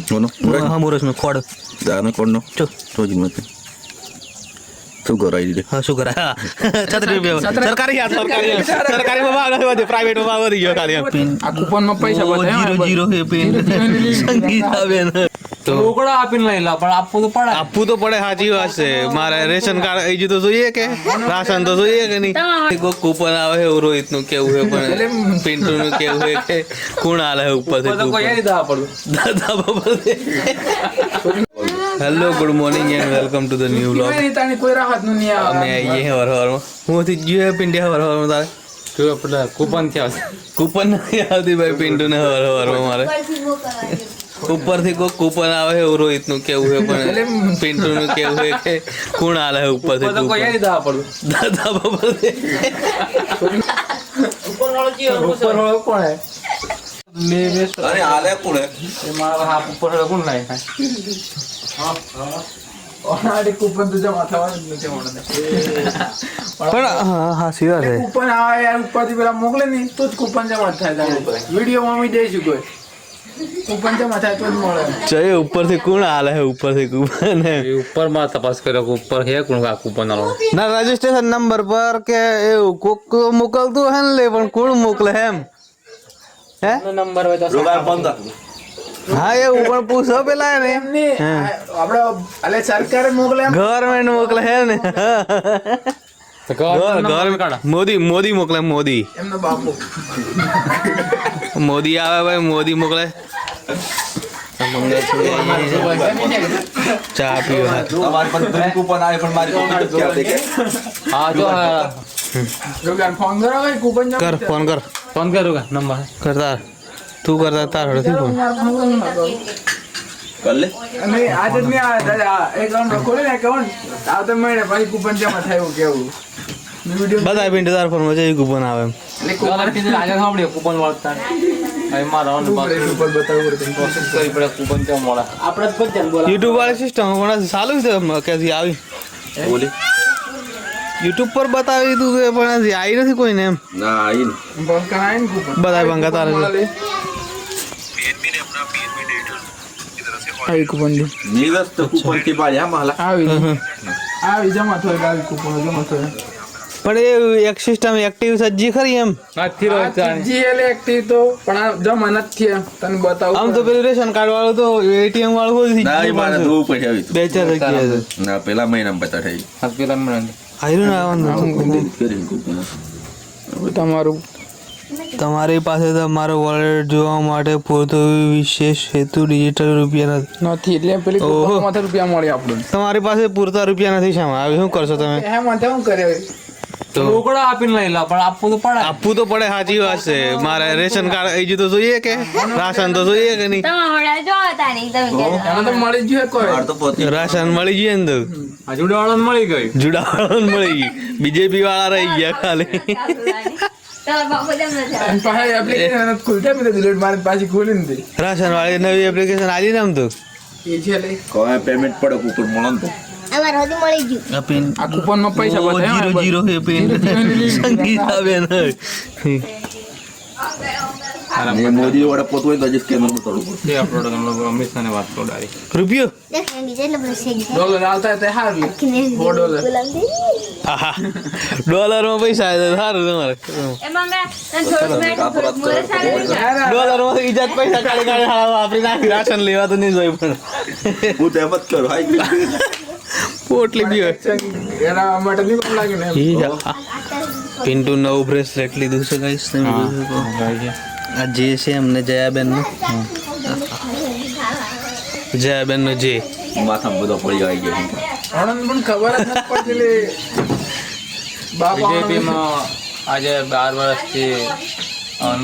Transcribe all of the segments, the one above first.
હા મોરસ નો ખોડ દાનો કોણનો ચો રોજી મત તું કરાઈ દે હા શું કરા 36 રૂપિયા સરકારી સરકારી માં ભાવ નથી પ્રાઇવેટ માં ભાવ વધી ગયો ખાલી આ કૂપન માં પૈસા બતાવ્યા 00 હે પેન સંગીતા બેન તો રોકડા આપીને લઈ લા પણ આપવું તો પડે સાચી વાત છે મારે રેશન કાર્ડ આવી તો જોઈએ કે રાશન તો જોઈએ કે નહીં કોઈ કૂપન આવે છે રોહિત નું કેવું છે પણ પિન્ટુ નું કેવું છે કે કોણ આલે ઉપર થી દાદા બાબા hello good morning and welcome to the new vlog કોઈ રાહત નું નહીં આવે અમે આવીએ હવાર હવારમાં હું થી ગયો પિંડિયા હવાર હવારમાં તારે જો પેલા કૂપન થી આવશે કૂપન નથી આવતી ભાઈ પિન્ટુ ને હવાર હવારમાં મારે ઉપરથી કોઈ કૂપન આવે છે રોહિત નું કેવું છે પણ પિન્ટુ નું કેવું છે કે કોણ આલે ઉપરથી દાદા બાબા ઉપર વાળો કોણ હે અરે આલે કોણે એ મારા હાથ ઉપર કોણ લાય ઓનાડી કૂપન તો જમા થવાનું જ નથી મને પણ હા સીધા છે કૂપન આવે યાર ઉપરથી પેલા મોકલે ને તો જ કૂપન જમા થાય વિડીયો માં અમે દઈશું કોઈ કૂપન જમા થાય તો જ મળે જય ઉપરથી કોણ આલે છે ઉપરથી કૂપન એ ઉપર માં તપાસ કર્યો કે ઉપર હે કોણ આ કૂપન વાળો ના રજીસ્ટ્રેશન નંબર પર કે એવું કોક મોકલતું હે ને લે પણ કોણ મોકલે એમ હે નંબર હોય તો રોગાર 15 હા એવું પણ પૂછો પેલા ને એમની આપણે અલે સરકારે મોકલે એમ ગવર્મેન્ટ મોકલે હે ને મોદી મોકલે મોદી એમનો બાપુ મોદી આવે ભાઈ મોદી મોકલે ચા પીવા તમારી પાસે કૂપન આવે પણ મારી પાસે ક્યાં દે કે હા જો રોગાન ફોન કરો ભાઈ કૂપન જમા કર ફોન કર નંબર કરતા તું કરતા તાર હડથી ફોન કર લે અને આજે જ નહીં આવે દાદા એકાઉન્ટ ખોલી ને એકાઉન્ટ આવતા મહિને પછી કૂપન જમા થયું કેવું વિડીયો બધા પિંડ તાર ફોન માં જઈ કૂપન આવે એમ એટલે કૂપન આજે સાંભળ્યો કૂપન વાળતા મારા ઉપર બતાવવું પડે પ્રોસેસ કરી પડે કૂપન ત્યાં મળે આપણે જ બધાને બોલા યુટ્યુબ વાળી સિસ્ટમ પણ ચાલુ છે ક્યાંથી આવી બોલી યુટ્યુબ પર બતાવી તું પણ હજી આવી નથી કોઈને એમ ના આઈન ફોન કરાય ને કૂપન બધા ભંગા તારે આવી કૂપન દી નીરસ તો કૂપન થી બાળી હા મહલા આવી જમા થયો આવી કૂપન જમા થયો પણ એ એક સિસ્ટમ એક્ટિવ સજ્જી ખરી એમ નથી રહ્યો જીએલ એક્ટિવ તો પણ આ જમા નથી થયા તને બતાવું આમ તો પેલું રેશન કાર્ડ વાળું તો એટીએમ વાળું હોય ના એ મારે દો પૈસા આવી બે ચાર જગ્યાએ છે ના પેલા મહિનામાં પતા થઈ પેલા મળે આવ્યું ને આવવાનું કરી કૂપન તમારું તમારી પાસે તમારો વોલેટ જોવા માટે પૂરતો વિશેષ હેતુ ડિજિટલ રૂપિયા નથી નથી એટલે પેલી ઓહો. કૂપન માંથી રૂપિયા મળે આપણને તમારી પાસે પૂરતા રૂપિયા નથી શામાં હવે શું કરશો તમે હે મને શું કરે રોકડા આપીને લઈ લા પણ આપવું તો પડે આપવું તો પડે સાચી વાત છે મારે રેશન કાર્ડ આવી તો જોઈએ કે રાશન તો જોઈએ કે નહીં એમાં તો મળી જ જોઈએ કોઈ માર તો પોતી રાશન મળી ગયું ને તો આ જુડાવાળાને મળી ગઈ જુડાવાળાને મળી ગયું બીજેપી વાળા રહી ગયા ખાલી અને પાછી એપ્લિકેશન નથી ખુલતા મેં તો delete મારી પાછી ખોલી નથી રાશન વાળી નવી એપ્લિકેશન આવી ને આમ તો એ છે લે કોઈ પેમેન્ટ પડે કૂપન મળે ને તો આ કૂપન માં પૈસા બતાવ્યા 00 હે પેન સંગીતા બેન અને મોદી વાળા પોત હોય તો હજી સ્કેનર બતાડવું પડે તે અપલોડ કરવા અમિત શાહને વાત કરાવી રૂપિયો ડોલર આવતા હોય તો સારું લે $4 આહા ડોલરમાં પૈસા આવે તો સારું તમારે ડોલરમાં ઈજાત પૈસા કાઢી કાઢી આપણી નાખી રાશન લેવા તો નહીં જોઈ પણ હું તો એમ જ કરું હાઈ પોટલી બી હોય એના માટે નહીં કોણ લાગ્યું ને એમ. પિન્ટુ નવું બ્રેસલેટ લીધું છે ગાઈસ તમે જોઈ શકો. આ જે છે એમને જયાબેન નું જયાબેન નો જે માથામાં બધો પડી આવી ગયો આણંદ પણ ખબર જ નથી પડતી લે બાપા બીજેપીમાં આજે 12 વર્ષથી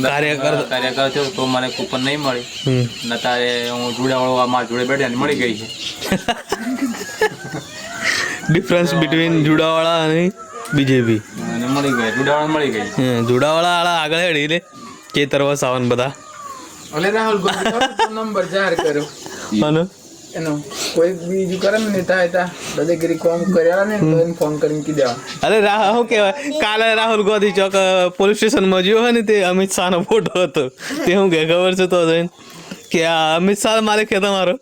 કાર્યકર કાર્યકર થયો તો મને કૂપન નહીં મળી હમ. ને તારે હું જોડે મારા જોડે બેઠા મળી ગઈ છે ડિફરન્સ બિટવીન જુડાવાળા અને બીજેપી અને મળી ગઈ જોડાવાળા મળી ગઈ જુડાવાળા આળા આગળ હેડી લે કેતર વસાવન બધા ઓલે રાહુલ ગાંધી નંબર જાહેર કર્યો અને એનો કોઈ બીજું કરે ને નેતા હતા દાદાગીરી કોમ કર્યા ને તો એને ફોન કરીને કી દેવા અરે શું કહેવાય કાલે રાહુલ ગાંધી ચોક પોલીસ સ્ટેશનમાં જ્યો હોય ને તે અમિત શાહનો ફોટો હતો તે શું કે ખબર છે તો જઈને કે આ અમિત શાહ માલિક છે તમારો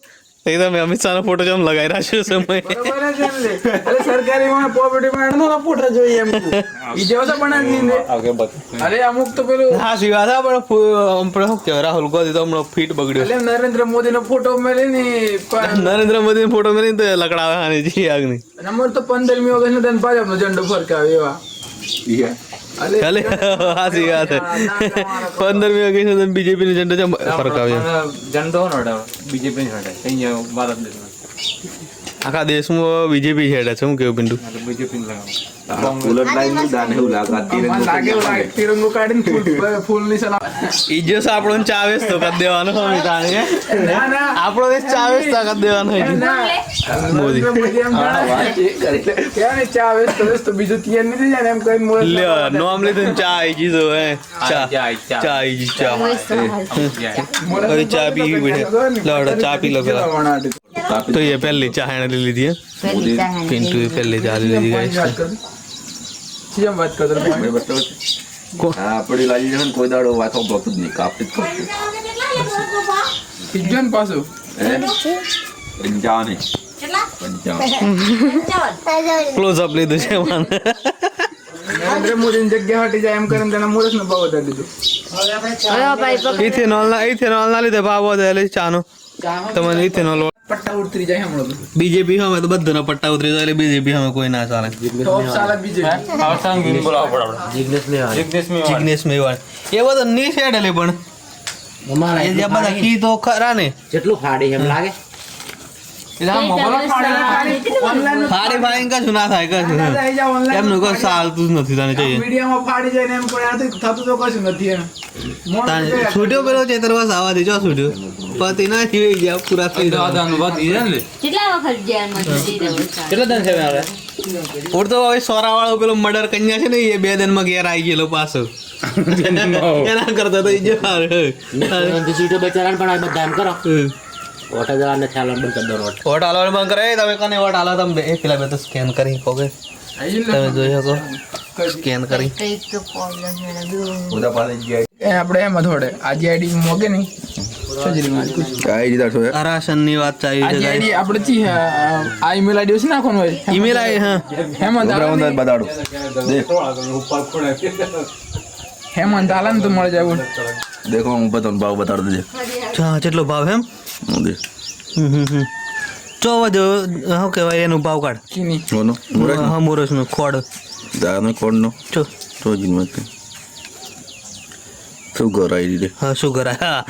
એ તમે અમિત શાહ નો ફોટો જેમ લગાવી રાખ્યો છે મેં બરોબર જ એમ લે. અરે સરકારીમાં પોપર્ટીમાં એનો ફોટો જોઈએ એમ તું. ઈ જેવો તો બનાવી દે. અરે અમુક તો પેલું હા શી વાત આપણે આપણે શું કહેવાય રાહુલ ગાંધી તો હમણાં ફીટ બગડ્યો એટલે નરેન્દ્ર મોદી નો ફોટો મેળે ને નરેન્દ્ર મોદી ફોટો મેં તો લકડાવે હાની જી આગની નંબર તો 15મી ઓગસ્ટ નો તને ભાજપનો ઝંડો ફરકાવે એવા. ચાલે હાસી વાત 15મી ઓગસ્ટ બીજેપી નો ઝંડો જેમ ફરકાવ્યો ઝંડો નો બીજેપી નો અહીંયા ભારત દેશમાં આખા દેશમાં બીજેપી છેડે છે હું કેવું પિન્ટુ બીજેપી લગાવો ઉલટ લાઈન નું દાન એવું લાગે આ તિરંગો મને લાગે એવું લાગે તિરંગો કાઢીને ફૂલની સલામ. ઈજ્જત આપણો ચાવેસ તો કરી દેવાનો હોય તાણે ના ના આપણો દેશ ચાવેસ તો કરી દેવાનો હોય મોદી. નરેન્દ્ર મોદી એમ જાણે ક્યાં ને ચા વેસ્ટ તો બીજું તૈયાર નથી જાય ને એમ કઈ મોડે લ્યો નોમ લીધું ચા આઈ ગઈ તો હે ચા ચા આઈ ગઈ ચા હવે ચા પી બેઠે લડો ચા પી લો પેલા તો એ પહેલી ચા હેણે લઈ લીધી હે પિન્ટુ પહેલી ચા લઈ લીધી ગાઈસ જેમ વાત કરતો આપડી લાજી છે ને કોઈ દાડો વાતો કરતું જ નહીં કાપતી જ કરતું પીજન પાછું 55 ક્લોઝ અપ લીધું છે મને નરેન્દ્ર મોદી ની જગ્યા હટી જાય એમ કરીને તેના મુરસ નો ભાવ વધારી દીધો. ઇથેનોલ ના લીધે ભાવ વધે એટલે ચાનો તમને ઇથેનોલ પટ્ટા ઉતરી જાય હમણાં તો. બીજેપી અમે તો બધાના પટ્ટા ઉતરી જાય એટલે બીજેપી અમે કોઈ ના ચાલે ટોપ સાલા બીજેપી. આવસાંગ બોલાવો પડે જિગ્નેશ જિગ્નેશ મેવાડ એ બધો ની શેડ લે પણ એ જે બધા કી તો ખરા ને જેટલું ફાડી એમ લાગે ઓનલાઈન ફાડી ફાડી કશું ના થાય કશું એમનું કોઈ ચાલતું જ નથી તને જોઈએ મીડિયામાં ફાડી જાય ને એમ પણ આ તો થતું તો કશું નથી એમ. છૂટ્યો પેલો ચેતર બસ આવા દેજો છૂટ્યો પતિ ના જીવી ગયા પૂરા થઈ ગયા કેટલા વખત જેલમાં જતી રહ્યો છે? કેટલા દન છે હવે ઓર તો હવે સોરા વાળો પેલો મર્ડર કન્યા છે ને એ 2 દિનમાં ઘેર આવી ગયેલો પાછો એના કરતા તો એ જો સીટો બચારા પણ આ બધા એમ કરો ઓટા જવાને ખ્યાલ બંધ કરી દો વોટ હાલવાનું બંધ કરે તમે કને વોટ હાલો તમે એ પેલા બે તો સ્કેન કરી કોકે તમે જોઈ શકો સ્કેન કરી કંઈક તો problem છે ને બીજું. બધા પાડે ગયા એ આપણે એમ થોડે આજે આઈડી મોગે નહીં સજરીમાં કુછ કાઈ દીધા છો આ રાશનની વાત ચાલી આજે છે આઈડી આપણે ચી આ ઈમેલ આઈડી છે નાખવાનું હોય ઈમેલ આવી હા હેમંત ઉભરાવંદર બતાડો દેખ હેમંત હાલન તો મળી જાય બોલ. દેખો હું બતાવું ભાવ બતાડ દેજે ચા કેટલો ભાવ એમ દેખ ચો વધો શું કહેવાય એનું ભાવ કાઢ કીની બોલો હા મોરસનું ખોડ દાનો કોડનો ચો તો જીમત શું કરાઈ દે હા શું કરાય હા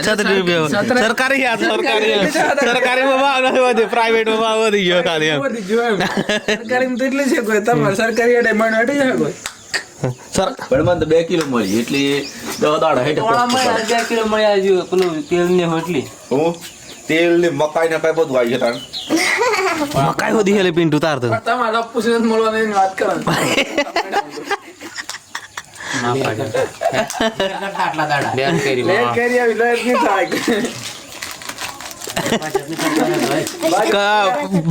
36 રૂપિયા સરકારી આ સરકારીમાં ભાવ નથી વધે પ્રાઇવેટમાં ભાવ વધી ગયો ખાલી એમ બધી જો એમ. સરકારી તો એટલે છે કોઈ તમારે સરકારી આઈડી માં હટી જાય કોઈ સર પણ મને તો 2 કિલો મળી એટલે 10 દાડા હેઠે કિલો મળી આજુ પેલું તેલ ને હોટલી હું તેલ ને મકાઈ ને કઈ બધું આવી જતા મકાઈ હોધી હેલે પિન્ટુ તાર તો પણ તમારે પૂછીને જ મળવાની એની વાત કરો આટલા દાડા બેન કરી લેટ કરી આવી લેટ નહીં થાય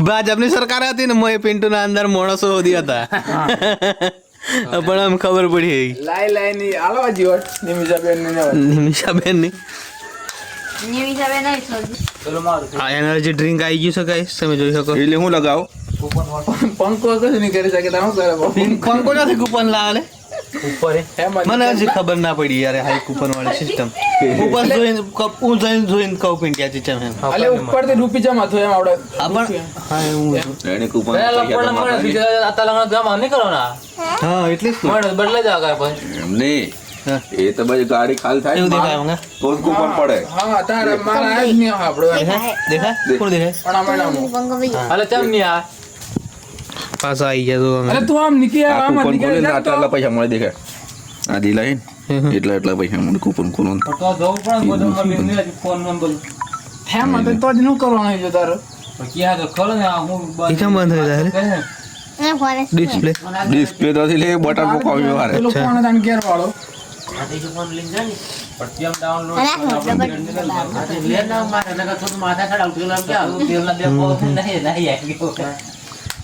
ભાજપની સરકાર હતી ને મોય પિન્ટુ ના અંદર માણસો હોધી હતા પણ આમ ખબર પડી લાઈ ની આલો જીવટ નિમિષાબેન ને જવા નિમિષાબેન ની નિમિષાબેન નહીં સોજી. પેલું મારું આ એનર્જી ડ્રિંક આવી ગયું છે ગાઈસ તમે જોઈ શકો એટલે હું લગાવ પંખો કશું નહીં કરી શકે તો શું કરે પંખો નથી કૂપન લાવે ઉપર હેમંત મને હજી ખબર ના પડી યાર હાઈ કૂપન વાળી સિસ્ટમ કૂપન જોઈને હું જોઈને કહું પિન ક્યાં સિસ્ટમ એમ અલે ઉપર થી રૂપી જમા થયો એમ આવડે આ પણ હા એવું એને કૂપન જમા નહીં કરો ને હા એટલે જ તો. મળે બદલે જ આગળ પછી એમ નહીં એ તો પછી ગાડી ખાલી થાય એવું ને દેખાય મંગા તો જ કૂપન પડે હા તારે મારા આજ નહીં આપડે દેખાય કોણ દેખાય પણ આ મેડમ પંખો ભાઈ અલે ચમ નહીં આ પાછા આવી ગયા તો અમે અરે તું આમ નીકળી આ આમ કૂપન ખોલે નીકળી ને જા તો. આટલા પૈસા મળે દેખાય આ દિલાય ને એટલા પૈસા મળે કૂપન ખોલવાનું તો જવું પડે બધું મને ફોન નંબર હેમંત તો જ શું કરવાનું છે તારો ક્યાં તો ખરો ને આ હું એ કેમ બંધ થઈ જાય ના ફોન ડિસ્પ્લે ડિસ્પ્લે તો લે બટન મુકાવી વારે પેલો ફોન તાન ઘેર વાળો ફોન લઈને જા ને કેમ ડાઉનલોડ માથા ખડાવતું એમ ક્યાં તેલના બે પોત નહીં નહીં આવી ગયો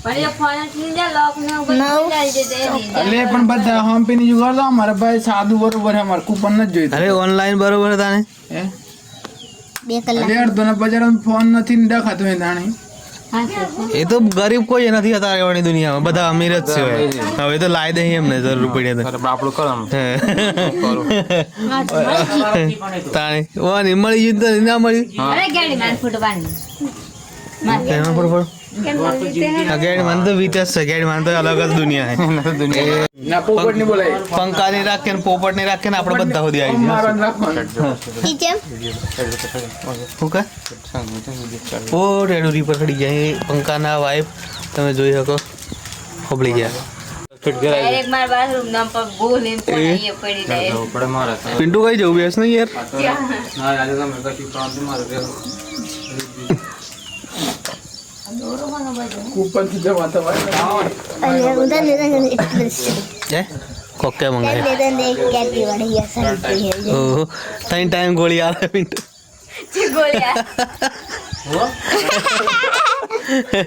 પણ એ ફોન જ લીધા લોક ને ઉપર લઈ જતે એટલે પણ બધા હમ્પીની જુગાડ તો અમારે ભાઈ સાદું બરોબર છે અમારે કૂપન નથી જોઈતું અરે ઓનલાઈન બરોબર હતા ને હે 2 કલાક અરે અડધો ના બજારમાં ફોન નથી ને દેખાતો એ દાણી એ તો ગરીબ કોઈ નથી હતા એવાની દુનિયામાં બધા અમીર જ છે હવે તો લાઈ દે એમને જરૂર પડે તો આપણું કરવાનું તાણી ઓની મળી ગયું તો ના મળ્યું અરે ગાડી માર ફોટો પાડી કેમાં પર આ ગાડી માન તો વિતેશ છે ગાડી માન તો અલગ જ દુનિયા છે ના પોપટ ની બોલાય પંખા ની રાખે ને પોપટ ની રાખે ને આપણે બધા સુધી આવી મારવાનું રાખવાનું ટીચર શું કે ઓ રેડુરી પર ખડી જાય પંખાના વાઇફ તમે જોઈ શકો ખોબળી ગયા ડાયરેક્ટ માર બાથરૂમ નામ પર બોલ એમ પડી પડી જાય પડે મારે પિન્ટુ કઈ જવું બેસ ને યાર ના આજે તમે કશું કામ મારે કૂપન થી જવા થવાય અરે ઉધર દે હે કોકે મંગાય દે દે કેટી વાળી અસર ઓહો ત્રણ ટાઈમ ગોળી આવે પિન્ટુ છે ગોલિયા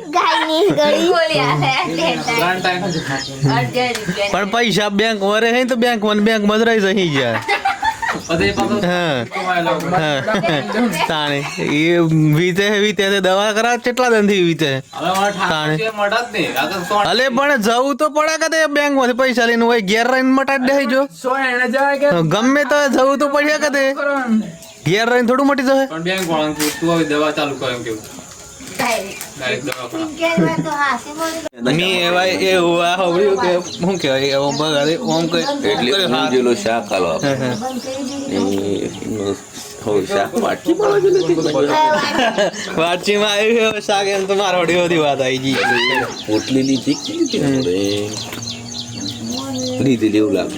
ગાયની ગોલિયા છે પણ પૈસા બેંક વરે હે તો બેંક માં જ રહી જઈ જાય તાણે એ વીતે દવા કરા કેટલા દન થી વીતે અલે પણ જવું તો પડે કે બેંક માંથી પૈસા લઈને હોય ઘેર રહીને મટાડી દે જો સો એને જાય કે ગમે તો જવું તો પડ્યા કે કરવાનું ઘેર રહીને થોડું મટી જશે પણ બેંક વાળા તું હવે દવા ચાલુ કર એમ કેવું ડાયરેક્ટ દવા કરા મી એવા એવું આ હોબળ્યું કે શું કહેવાય એવો બગાડે ઓમ કઈ એટલે હું જેલો શાક હાલો શાક વાટકી વાતચીમાં આવ્યું છે શાક એમ તો મારો બધી વાત આવી ગઈ પોટલી લીધી લીધી એવું લાગે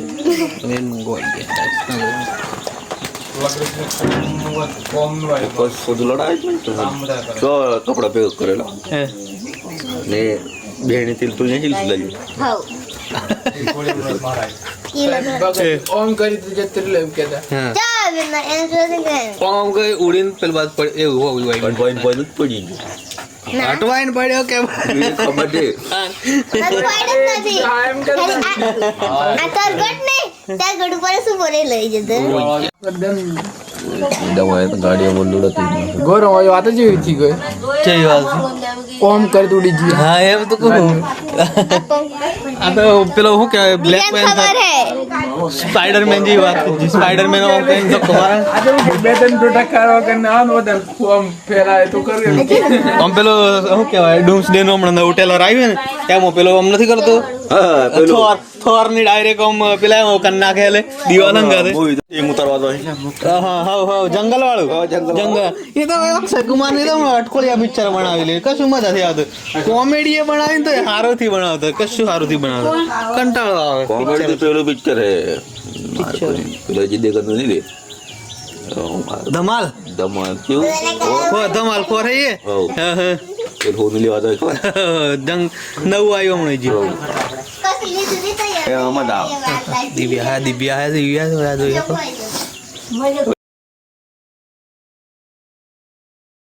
બધું લડાય તો કપડા ભેગો કરેલા ને બેને તેલ તો નહીં લાગ્યું ઓમ કરી તો જતી રહે એમ કહેતા આમ કઈ ઉડીને પેલી બાદ પડે એવું હોવું હોય પણ પોઈન્ટ પોઈન્ટ જ પડી ગયું અટવાઈને પડ્યો કે એને ખબર છે હા એમ કરતા ગાડીઓ બોલું હતી ગૌરવ આવી વાત જ એવી થઈ ગઈ જઈ વાત ઓમ કરી ઉડી ગઈ હા એમ તો કહું આ તો પેલો શું કહેવાય બ્લેક પેન્થર સ્પાઈડરમેન જેવી વાત સ્પાઈડરમેન ઓમ કઈ ધક્કો મારે આજે બે ત્રણ ટોટા ખાવા કરીને આમ બધા ઓમ ફેલાય તો કર્યું આમ પેલો શું કહેવાય ડૂમ્સડે નો હમણાં નવું ટેલર આવ્યું ને એમાં પેલો આમ નથી કરતો હા પેલું થોર ની ડાયરેક્ટ આમ પેલા એમ કન નાખે એટલે દીવાલ અંગારે એમ ઉતારવા દો જંગલ વાળું જંગલ એ તો અક્ષય કુમાર ની તો અટકોળિયા પિક્ચર બનાવી લે કશું મજા નથી આવતું કોમેડી એ બનાવીને તો સારું થી બનાવતો કશું સારું થી બનાવતો કંટાળો આવે કોમેડી પેલું પિક્ચર હે પેલો જે દેખતું નહીં રે ધમાલ દમણ કેવું ધમાલ ફોર હે એ હો એ હોનું લેવા દો જંગ નવું આવ્યું હમણાં જી એ આમાં દાવ દિવ્યા હા દિવ્યા હા દિવ્યા જોઈ